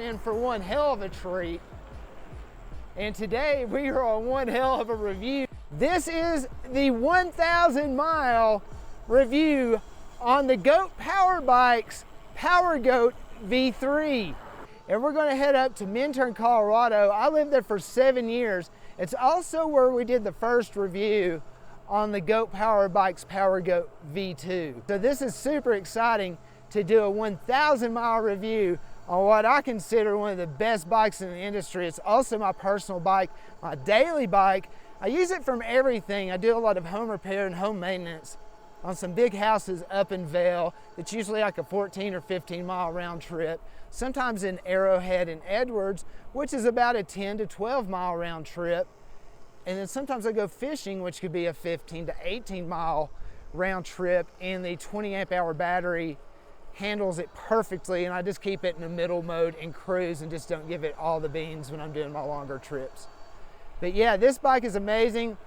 in for one hell of a treat. And today we are on one hell of a review. This is the 1,000 mile review on the GOAT Power Bikes Power Goat V3. And we're gonna head up to Minturn, Colorado. I lived there for 7 years. It's also where we did the first review on the GOAT Power Bikes Power Goat V2. So this is super exciting to do a 1,000 mile review on what I consider one of the best bikes in the industry. It's also my personal bike, my daily bike. I use it from everything. I do a lot of home repair and home maintenance on some big houses up in Vail. It's usually like a 14 or 15 mile round trip. Sometimes in Arrowhead and Edwards, which is about a 10 to 12 mile round trip. And then sometimes I go fishing, which could be a 15 to 18 mile round trip, and the 20 amp hour battery handles it perfectly, and I just keep it in the middle mode and cruise and just don't give it all the beans when I'm doing my longer trips. But yeah, this bike is amazing.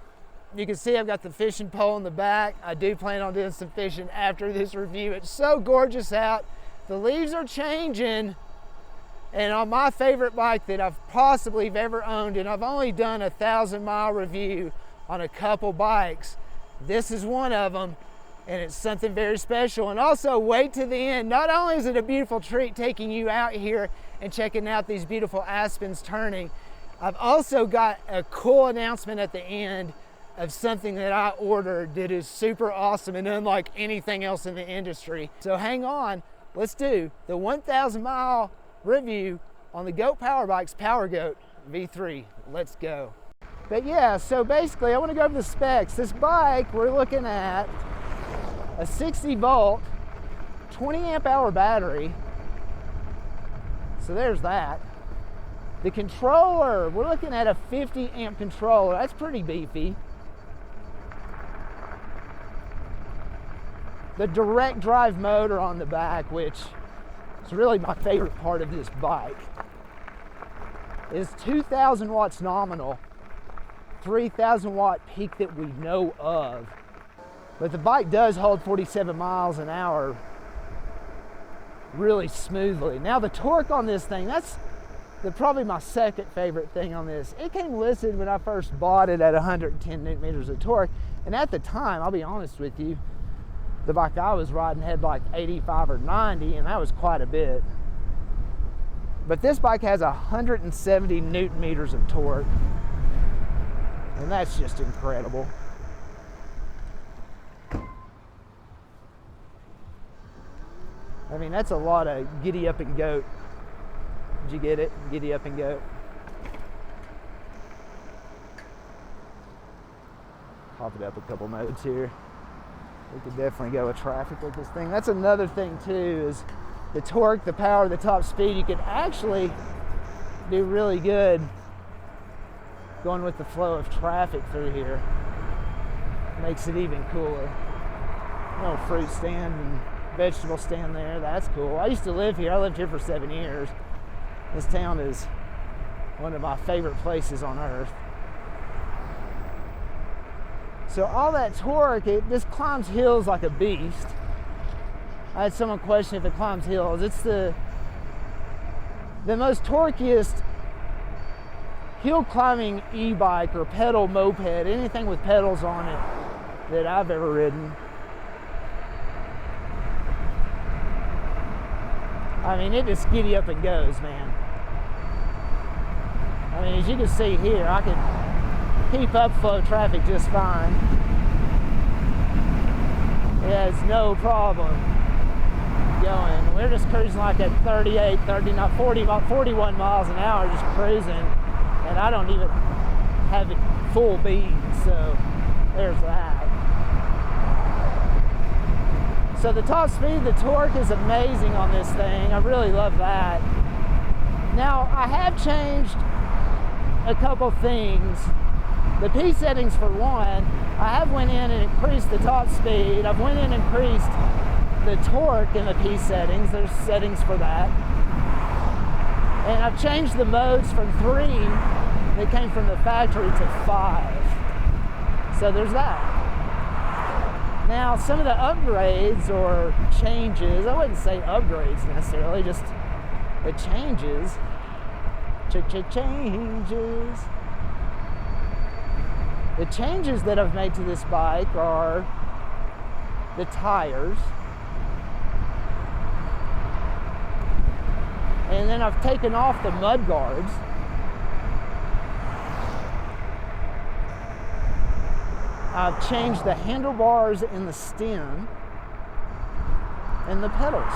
You can see I've got the fishing pole in the back. I do plan on doing some fishing after this review. It's so gorgeous out. The leaves are changing, and on my favorite bike that I've possibly ever owned, and I've only done a 1,000 mile review on a couple bikes, this is one of them. And it's something very special. And also, wait to the end. Not only is it a beautiful treat taking you out here and checking out these beautiful aspens turning, I've also got a cool announcement at the end of something that I ordered that is super awesome and unlike anything else in the industry. So hang on, let's do the 1,000 mile review on the GOAT Power Bikes Power Goat V3. Let's go. But yeah, so basically I want to go over the specs. This bike, we're looking at a 60 volt, 20 amp hour battery. So there's that. The controller, we're looking at a 50 amp controller. That's pretty beefy. The direct drive motor on the back, which is really my favorite part of this bike, is 2,000 watts nominal, 3,000 watt peak that we know of. But the bike does hold 47 miles an hour really smoothly. Now the torque on this thing, that's probably my second favorite thing on this. It came listed when I first bought it at 110 newton meters of torque. And at the time, I'll be honest with you, the bike I was riding had like 85 or 90, and that was quite a bit. But this bike has 170 newton meters of torque. And that's just incredible. I mean, that's a lot of giddy up and goat. Did you get it? Giddy up and goat. Pop it up a couple modes here. We could definitely go with traffic with this thing. That's another thing too, is the torque, the power, the top speed. You can actually do really good going with the flow of traffic through here. Makes it even cooler. No fruit stand and vegetable stand there. That's cool. I used to live here. I lived here for 7 years. This town is one of my favorite places on earth. So all that torque, this climbs hills like a beast. I had someone question if it climbs hills. It's the most torqueiest hill climbing e-bike or pedal moped, anything with pedals on it that I've ever ridden. I mean, it just giddy up and goes, man. I mean, as you can see here, I can keep up flow of traffic just fine. Yeah, it's no problem going. We're just cruising like at 38, 39, 40, 41 miles an hour, just cruising. And I don't even have it full beat, so there's that. So the top speed, the torque is amazing on this thing. I really love that. Now, I have changed a couple things. The P settings for one, I have went in and increased the top speed. I've went in and increased the torque in the P settings. There's settings for that. And I've changed the modes from 3 that came from the factory to 5. So there's that. Now, some of the upgrades or changes, I wouldn't say upgrades necessarily, just the changes, the changes that I've made to this bike are the tires, and then I've taken off the mud guards. I've changed the handlebars and the stem and the pedals.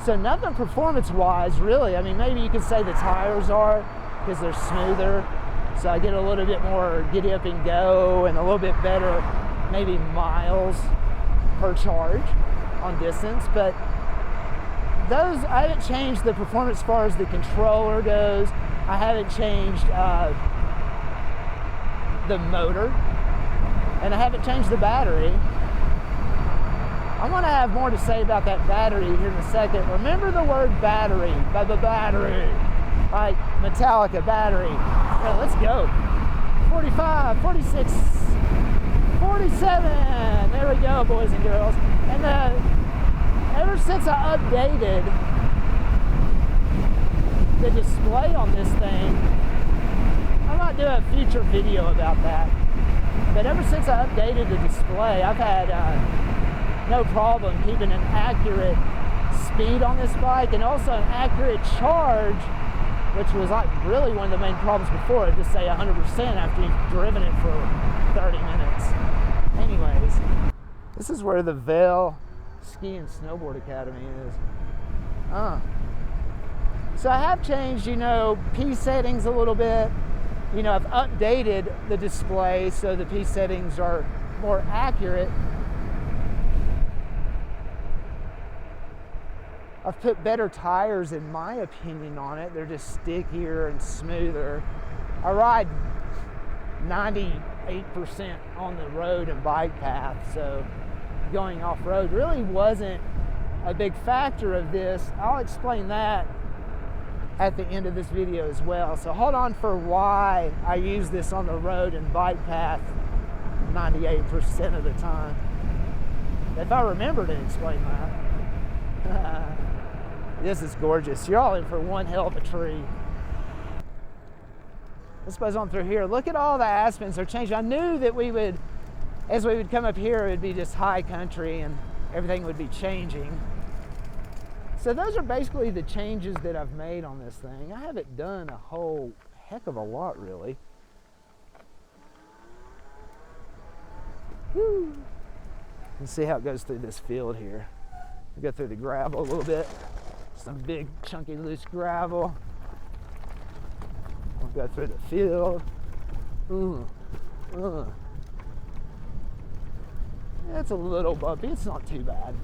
So nothing performance-wise, really. I mean, maybe you could say the tires are, because they're smoother. So I get a little bit more giddy up and go and a little bit better, maybe miles per charge on distance. But those, I haven't changed the performance as far as the controller goes. I haven't changed the motor, and I haven't changed the battery. I'm going to have more to say about that battery here in a second. Remember the word battery, battery, like Metallica battery. Yeah, let's go. 45, 46, 47. There we go, boys and girls. And ever since I updated the display on this thing, I might do a future video about that. But ever since I updated the display, I've had no problem keeping an accurate speed on this bike and also an accurate charge, which was like really one of the main problems before. I'd just say 100% after you've driven it for 30 minutes. Anyways, this is where the Vail Ski and Snowboard Academy is. So I have changed, P settings a little bit. I've updated the display so the P settings are more accurate. I've put better tires, in my opinion, on it. They're just stickier and smoother. I ride 98% on the road and bike path, so going off-road really wasn't a big factor of this. I'll explain that at the end of this video as well. So hold on for why I use this on the road and bike path 98% of the time. If I remember to explain that. This is gorgeous. You're all in for one hell of a treat. Let's buzz on through here. Look at all the aspens are changing. I knew that as we would come up here, it would be just high country and everything would be changing. So those are basically the changes that I've made on this thing. I haven't done a whole heck of a lot, really. Woo. Let's see how it goes through this field here. We go through the gravel a little bit. Some big, chunky, loose gravel. We'll go through the field. It's a little bumpy. It's not too bad.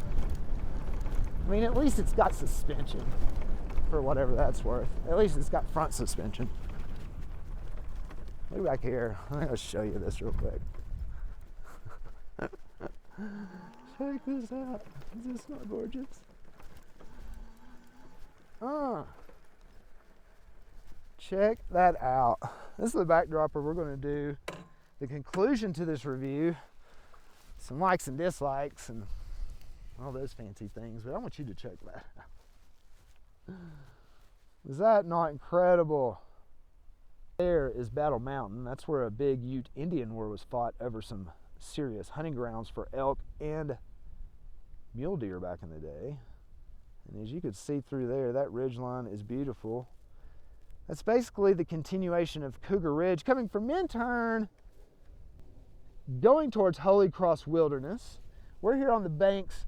I mean, at least it's got suspension, for whatever that's worth. At least it's got front suspension. Look back here. I'm going to show you this real quick. Check this out. Is this not gorgeous? Check that out. This is the backdrop where we're going to do the conclusion to this review. Some likes and dislikes and all those fancy things, but I want you to check that out. Is that not incredible? There is Battle Mountain. That's where a big Ute Indian war was fought over some serious hunting grounds for elk and mule deer back in the day. And as you could see through there, that ridgeline is beautiful. That's basically the continuation of Cougar Ridge coming from Minturn, going towards Holy Cross Wilderness. We're here on the banks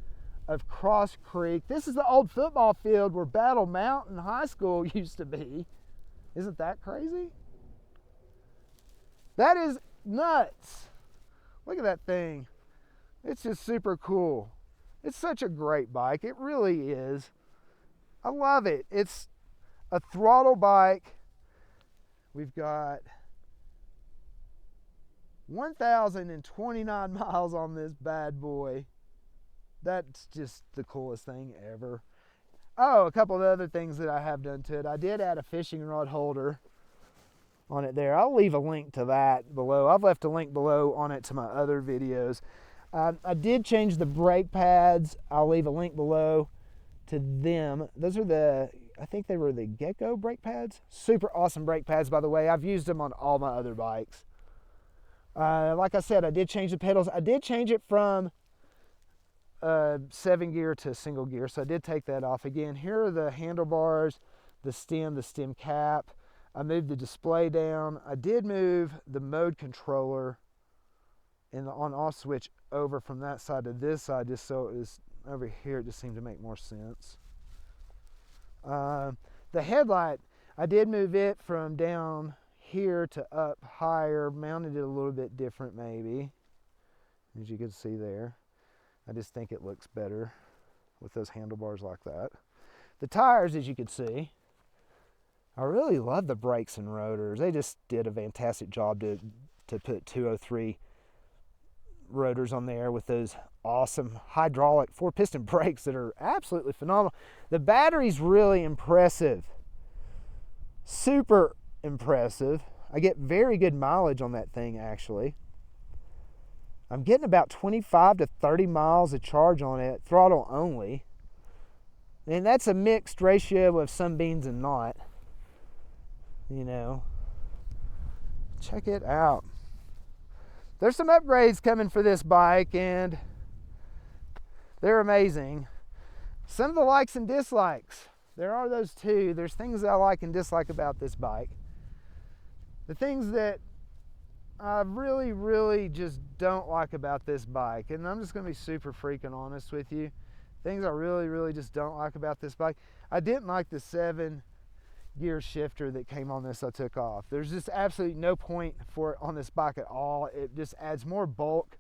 of Cross Creek. This is the old football field where Battle Mountain High School used to be. Isn't that crazy? That is nuts. Look at that thing. It's just super cool. It's such a great bike. It really is. I love it. It's a throttle bike. We've got 1,029 miles on this bad boy. That's just the coolest thing ever. Oh, a couple of other things that I have done to it. I did add a fishing rod holder on it there. I'll leave a link to that below. I've left a link below on it to my other videos. I did change the brake pads. I'll leave a link below to them. Those are the I think they were the Gecko brake pads. Super awesome brake pads, by the way. I've used them on all my other bikes. Like I said, I did change the pedals. I did change it from 7 gear to single gear, so I did take that off. Again, here are the handlebars, the stem cap. I moved the display down. I did move the mode controller and the on-off switch over from that side to this side, just so it was over here. It just seemed to make more sense. The headlight, I did move it from down here to up higher, mounted it a little bit different maybe, as you can see there. I just think it looks better with those handlebars like that. The tires, as you can see, I really love the brakes and rotors. They just did a fantastic job to put 203 rotors on there with those awesome hydraulic 4-piston brakes that are absolutely phenomenal. The battery's really impressive. Super impressive. I get very good mileage on that thing, actually. I'm getting about 25 to 30 miles of charge on it, throttle only. And that's a mixed ratio of some beans and not. You know, check it out. There's some upgrades coming for this bike, and they're amazing. Some of the likes and dislikes. There are those too. There's things that I like and dislike about this bike. The things that I really, really just don't like about this bike, and I'm just going to be super freaking honest with you. Things I really, really just don't like about this bike. I didn't like the 7-gear shifter that came on this I took off. There's just absolutely no point for it on this bike at all. It just adds more bulk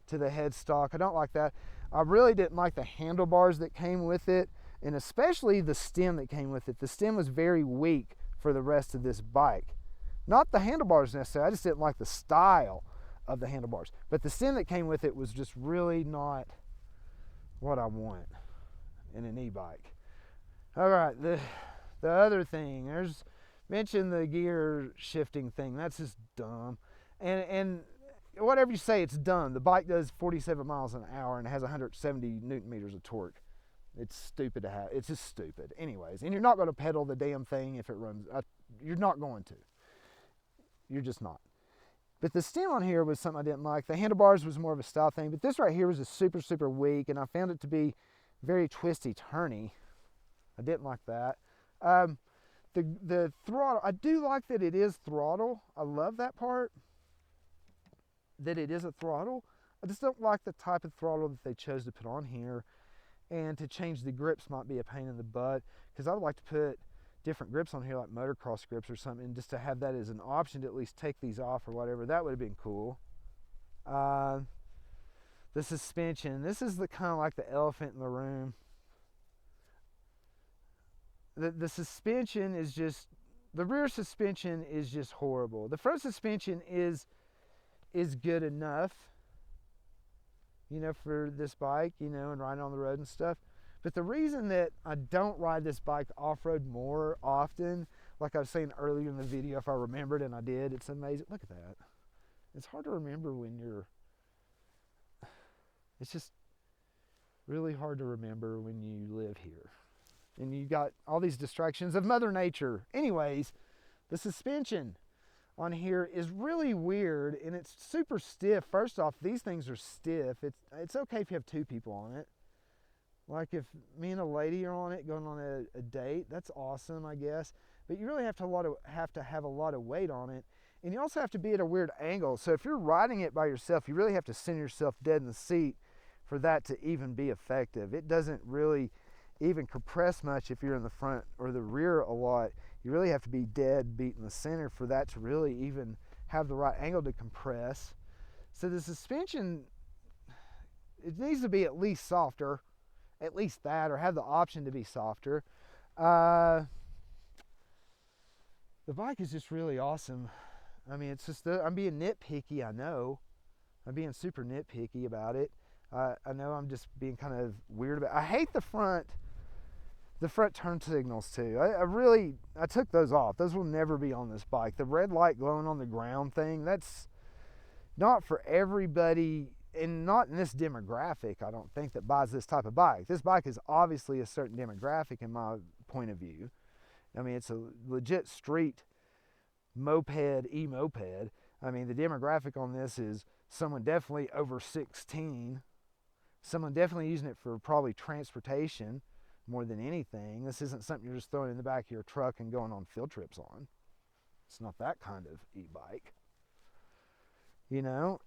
to the headstock. I don't like that. I really didn't like the handlebars that came with it, and especially the stem that came with it. The stem was very weak for the rest of this bike. Not the handlebars necessarily, I just didn't like the style of the handlebars. But the stem that came with it was just really not what I want in an e-bike. All right, the other thing, there's mentioned the gear shifting thing. That's just dumb. And whatever you say, it's dumb. The bike does 47 miles an hour and has 170 newton meters of torque. It's stupid to have. It's just stupid. Anyways, and you're not going to pedal the damn thing if it runs. You're not going to. You're just not. But the stem on here was something I didn't like. The handlebars was more of a style thing, but this right here was just super, super weak, and I found it to be very twisty, turny. I didn't like that. The throttle, I do like that it is throttle. I love that part, that it is a throttle. I just don't like the type of throttle that they chose to put on here, and to change the grips might be a pain in the butt, because I would like to put different grips on here, like motocross grips or something, just to have that as an option to at least take these off or whatever. That would have been cool. The suspension, this is the kind of like the elephant in the room. The suspension is just, the rear suspension is just horrible. The front suspension is good enough, you know, for this bike, you know, and riding on the road and stuff. But the reason that I don't ride this bike off-road more often, like I was saying earlier in the video, if I remembered, and I did, it's amazing. Look at that. It's hard to remember when you're, it's just really hard to remember when you live here. And you got all these distractions of Mother Nature. Anyways, the suspension on here is really weird, and it's super stiff. First off, these things are stiff. It's okay if you have 2 people on it. Like if me and a lady are on it going on a date, that's awesome, I guess. But you really have to have a lot of weight on it. And you also have to be at a weird angle. So if you're riding it by yourself, you really have to center yourself dead in the seat for that to even be effective. It doesn't really even compress much if you're in the front or the rear a lot. You really have to be dead beat in the center for that to really even have the right angle to compress. So the suspension, it needs to be at least softer. At least that, or have the option to be softer. The bike is just really awesome. I mean, it's just, I'm being nitpicky, I know. I'm being super nitpicky about it. I know I'm just being kind of weird about it. I hate the front turn signals too. I took those off. Those will never be on this bike. The red light glowing on the ground thing, that's not for everybody, and not in this demographic, I don't think, that buys this type of bike. This bike is obviously a certain demographic, in my point of view. I mean, it's a legit street moped, e-moped. I mean, the demographic on this is someone definitely over 16, someone definitely using it for probably transportation more than anything. This isn't something you're just throwing in the back of your truck and going on field trips on. It's not that kind of e-bike. You know,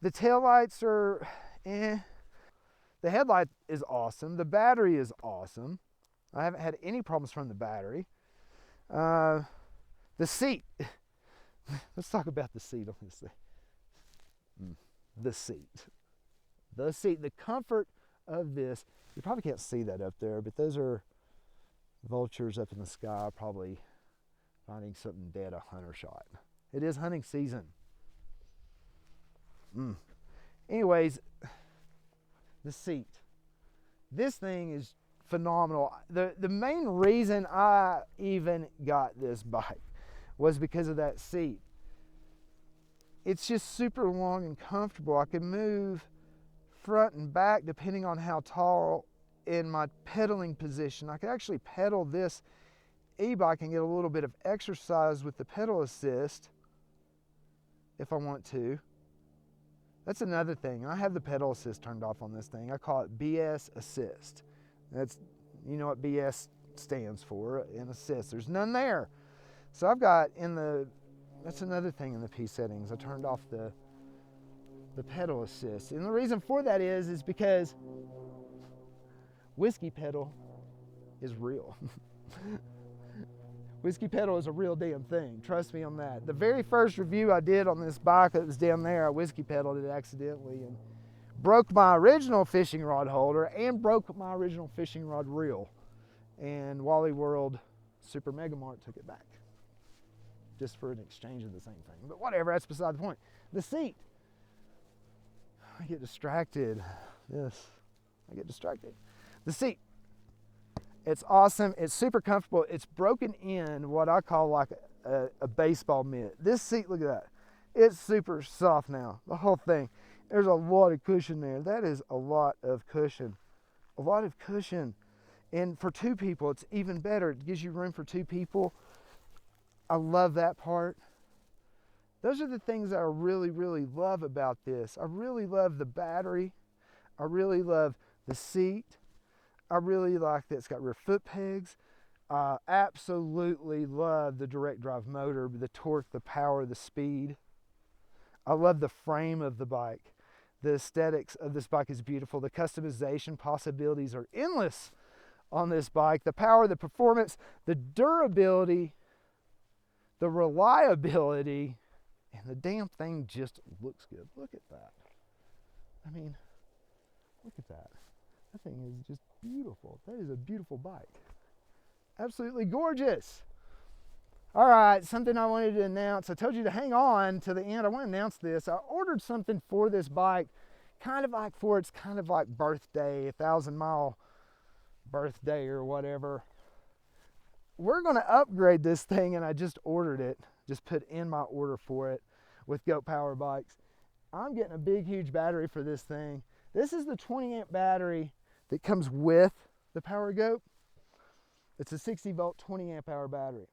the taillights are The headlight is awesome. The battery is awesome. I haven't had any problems from the battery. The seat. Let's talk about the seat on this thing. The seat. The seat. The comfort of this. You probably can't see that up there, but those are vultures up in the sky, probably finding something dead, a hunter shot. It is hunting season. Anyways, the seat. This thing is phenomenal. The main reason I even got this bike was because of that seat. It's just super long and comfortable. I can move front and back depending on how tall in my pedaling position. I can actually pedal this e-bike and get a little bit of exercise with the pedal assist if I want to. That's another thing. I have the pedal assist turned off on this thing. I call it BS assist. That's, you know what BS stands for in assist. There's none there. So I've got that's another thing in the P settings. I turned off the pedal assist. And the reason for that is because Whiskey Pedal is real. Whiskey Pedal is a real damn thing. Trust me on that. The very first review I did on this bike that was down there, I whiskey pedaled it accidentally and broke my original fishing rod holder and broke my original fishing rod reel. And Wally World Super Mega Mart took it back just for an exchange of the same thing. But whatever, that's beside the point. The seat. I get distracted. I get distracted. The seat. It's awesome. It's super comfortable. It's broken in what I call like a baseball mitt. This seat, look at that. It's super soft now, the whole thing. There's a lot of cushion there. That is a lot of cushion. A lot of cushion. And for two people, it's even better. It gives you room for two people. I love that part. Those are the things that I really, really love about this. I really love the battery. I really love the seat. I really like that it's got rear foot pegs. I absolutely love the direct drive motor, the torque, the power, the speed. I love the frame of the bike. The aesthetics of this bike is beautiful. The customization possibilities are endless on this bike. The power, the performance, the durability, the reliability, and the damn thing just looks good. Look at that. I mean, look at that. That thing is just beautiful. That is a beautiful bike. Absolutely gorgeous. All right, something I wanted to announce. I told you to hang on to the end. I want to announce this. I ordered something for this bike, kind of like for its kind of like birthday, 1,000-mile birthday or whatever. We're going to upgrade this thing, and I just ordered it. Just put in my order for it with Goat Power Bikes. I'm getting a big, huge battery for this thing. This is the 20-amp battery that comes with the Power Goat. It's a 60-volt, 20-amp-hour battery.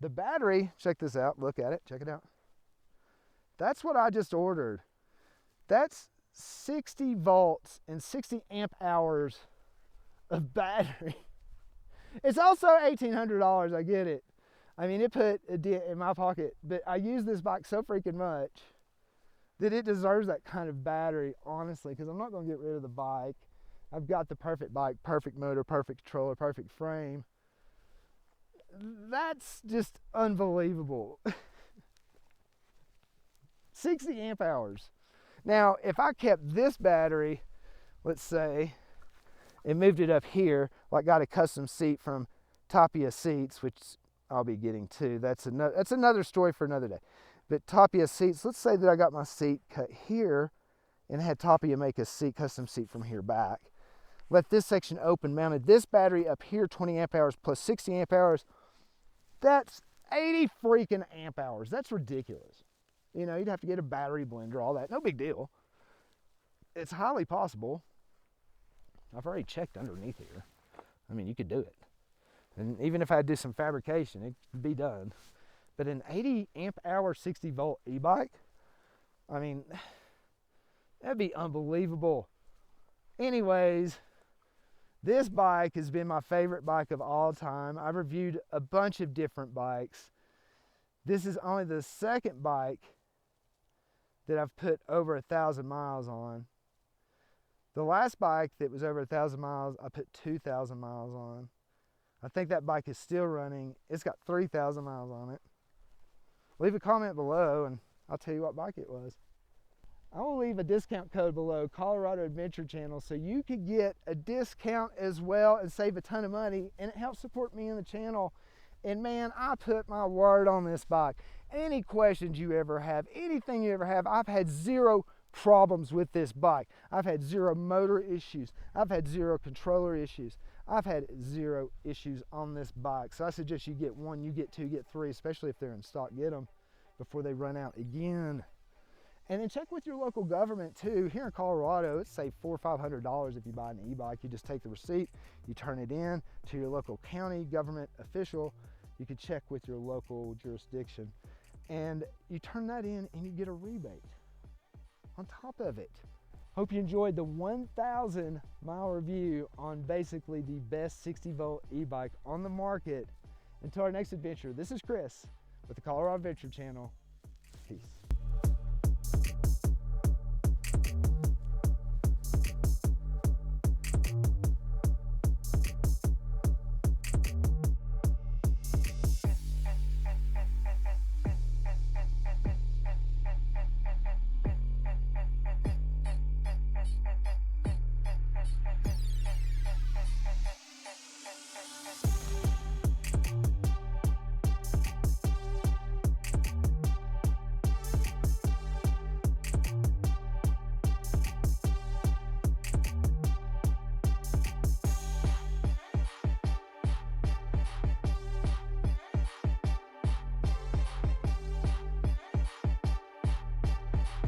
The battery, check this out, look at it, check it out. That's what I just ordered. That's 60 volts and 60 amp hours of battery. It's also $1,800, I get it. I mean, it put a dent in my pocket, but I use this bike so freaking much that it deserves that kind of battery, honestly, because I'm not going to get rid of the bike. I've got the perfect bike, perfect motor, perfect controller, perfect frame. That's just unbelievable. 60 amp hours. Now, if I kept this battery, let's say, and moved it up here, like got a custom seat from Tapia Seats, which I'll be getting to. That's another story for another day. But Tapia Seats, let's say that I got my seat cut here and had Tapia make a custom seat from here back. Let this section open, mounted this battery up here, 20 amp hours plus 60 amp hours. That's 80 freaking amp hours. That's ridiculous. You know, you'd have to get a battery blender, all that. No big deal. It's highly possible. I've already checked underneath here. I mean, you could do it. And even if I had to do some fabrication, it could be done. But an 80 amp hour, 60 volt e-bike, I mean, that'd be unbelievable. Anyways, this bike has been my favorite bike of all time. I've reviewed a bunch of different bikes. This is only the second bike that I've put over 1,000 miles on. The last bike that was over 1,000 miles, I put 2,000 miles on. I think that bike is still running. It's got 3,000 miles on it. Leave a comment below and I'll tell you what bike it was. I will leave a discount code below, Colorado Adventure Channel, so you could get a discount as well and save a ton of money, and it helps support me and the channel. And man, I put my word on this bike. Any questions you ever have, anything you ever have, I've had zero problems with this bike. I've had zero motor issues. I've had zero controller issues. I've had zero issues on this bike. So I suggest you get one, you get two, get three, especially if they're in stock. Get them before they run out again. And then check with your local government too. Here in Colorado, it's say $400 or $500 if you buy an e-bike. You just take the receipt, you turn it in to your local county government official. You can check with your local jurisdiction, and you turn that in and you get a rebate on top of it. Hope you enjoyed the 1,000 mile review on basically the best 60 volt e-bike on the market. Until our next adventure, this is Chris with the Colorado Adventure Channel. Peace.